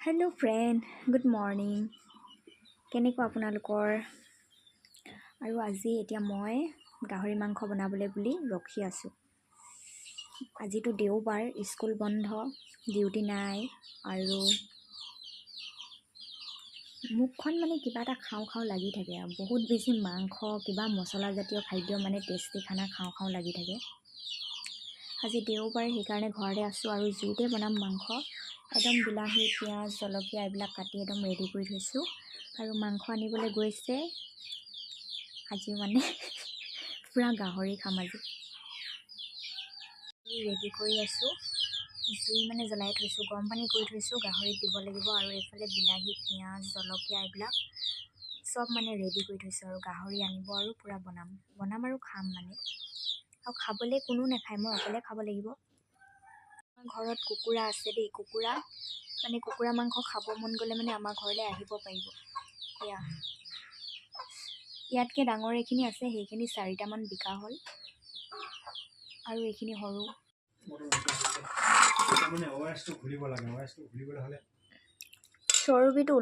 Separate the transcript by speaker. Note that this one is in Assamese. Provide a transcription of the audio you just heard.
Speaker 1: Hello' friend, good morning. কেনেকুৱা আপোনালোকৰ? আৰু আজি এতিয়া মই গাহৰি মাংস বনাবলৈ বুলি ৰখি আছোঁ। আজিতো দেওবাৰ, স্কুল বন্ধ, ডিউটি নাই, আৰু মুখখন মানে কিবা এটা খাওঁ খাওঁ লাগি থাকে। আৰু বহুত বেছি মাংস, কিবা মছলাজাতীয় খাদ্য মানে টেষ্টি খানা খাওঁ খাওঁ লাগি থাকে। আজি দেওবাৰ, সেইকাৰণে ঘৰতে আছোঁ আৰু জুইতে বনাম মাংস। একদম বিলাহী, পিঁয়াজ, জলকীয়া এইবিলাক কাটি একদম ৰেডি কৰি থৈছোঁ। আৰু মাংস আনিবলৈ গৈছে। আজি মানে পূৰা গাহৰি খাম আজি। ৰেডি কৰি আছোঁ, জুই মানে জ্বলাই থৈছোঁ, গৰম পানী কৰি থৈছোঁ, গাহৰিত দিব লাগিব। আৰু এইফালে বিলাহী, পিঁয়াজ, জলকীয়া এইবিলাক চব মানে ৰেডি কৰি থৈছোঁ। আৰু গাহৰি আনিব আৰু পূৰা বনাম আৰু খাম মানে। আৰু খাবলৈ কোনো নাখায়, মই অকলে খাব লাগিব। ঘৰত কুকুৰা আছে দেই, কুকুৰা মাংস খাব মন গ'লে মানে আমাৰ ঘৰলৈ আহিব পাৰিব। ইয়াতকৈ ডাঙৰ এইখিনি আছে, সেইখিনি 4টামান বিকা হ'ল, আৰু এইখিনি সৰু। চৰ্বিটো